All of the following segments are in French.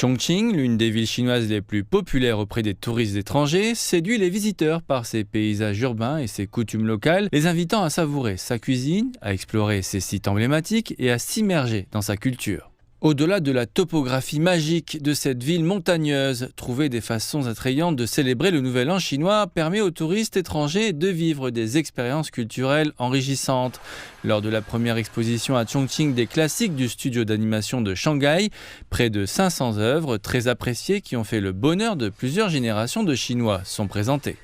Chongqing, l'une des villes chinoises les plus populaires auprès des touristes étrangers, séduit les visiteurs par ses paysages urbains et ses coutumes locales, les invitant à savourer sa cuisine, à explorer ses sites emblématiques et à s'immerger dans sa culture. Au-delà de la topographie magique de cette ville montagneuse, trouver des façons attrayantes de célébrer le Nouvel An chinois permet aux touristes étrangers de vivre des expériences culturelles enrichissantes. Lors de la première exposition à Chongqing des classiques du studio d'animation de Shanghai, près de 500 œuvres très appréciées qui ont fait le bonheur de plusieurs générations de Chinois sont présentées.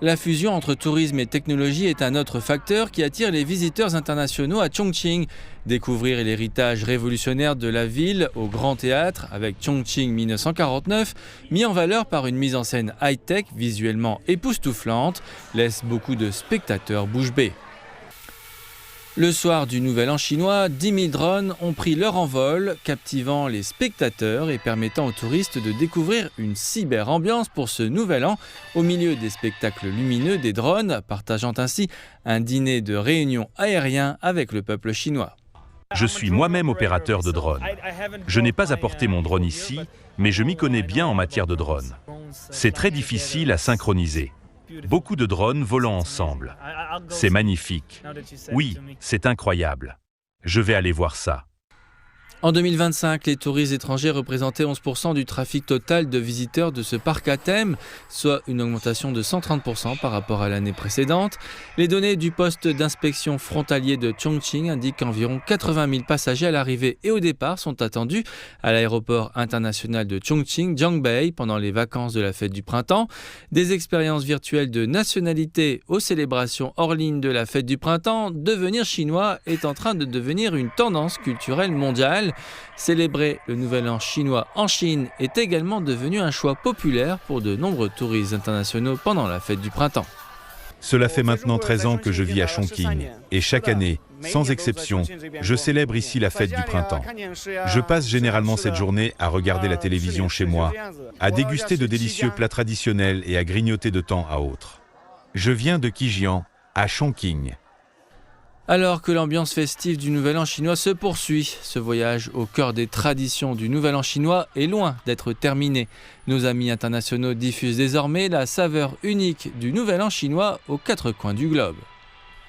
La fusion entre tourisme et technologie est un autre facteur qui attire les visiteurs internationaux à Chongqing. Découvrir l'héritage révolutionnaire de la ville au Grand Théâtre avec Chongqing 1949, mis en valeur par une mise en scène high-tech visuellement époustouflante, laisse beaucoup de spectateurs bouche bée. Le soir du Nouvel An chinois, 10 000 drones ont pris leur envol, captivant les spectateurs et permettant aux touristes de découvrir une cyber-ambiance pour ce Nouvel An, au milieu des spectacles lumineux des drones, partageant ainsi un dîner de réunion aérien avec le peuple chinois. Je suis moi-même opérateur de drone. Je n'ai pas apporté mon drone ici, mais je m'y connais bien en matière de drone. C'est très difficile à synchroniser. Beaucoup de drones volant ensemble. C'est magnifique. Oui, c'est incroyable. Je vais aller voir ça. En 2025, les touristes étrangers représentaient 11% du trafic total de visiteurs de ce parc à thème, soit une augmentation de 130% par rapport à l'année précédente. Les données du poste d'inspection frontalier de Chongqing indiquent qu'environ 80 000 passagers à l'arrivée et au départ sont attendus à l'aéroport international de Chongqing, Jiangbei, pendant les vacances de la fête du printemps. Des expériences virtuelles de nationalité aux célébrations hors ligne de la fête du printemps, devenir chinois est en train de devenir une tendance culturelle mondiale. Célébrer le Nouvel An chinois en Chine est également devenu un choix populaire pour de nombreux touristes internationaux pendant la fête du printemps. Cela fait maintenant 13 ans que je vis à Chongqing et chaque année, sans exception, je célèbre ici la fête du printemps. Je passe généralement cette journée à regarder la télévision chez moi, à déguster de délicieux plats traditionnels et à grignoter de temps à autre. Je viens de Qijian, à Chongqing. Alors que l'ambiance festive du Nouvel An chinois se poursuit, ce voyage au cœur des traditions du Nouvel An chinois est loin d'être terminé. Nos amis internationaux diffusent désormais la saveur unique du Nouvel An chinois aux 4 coins du globe.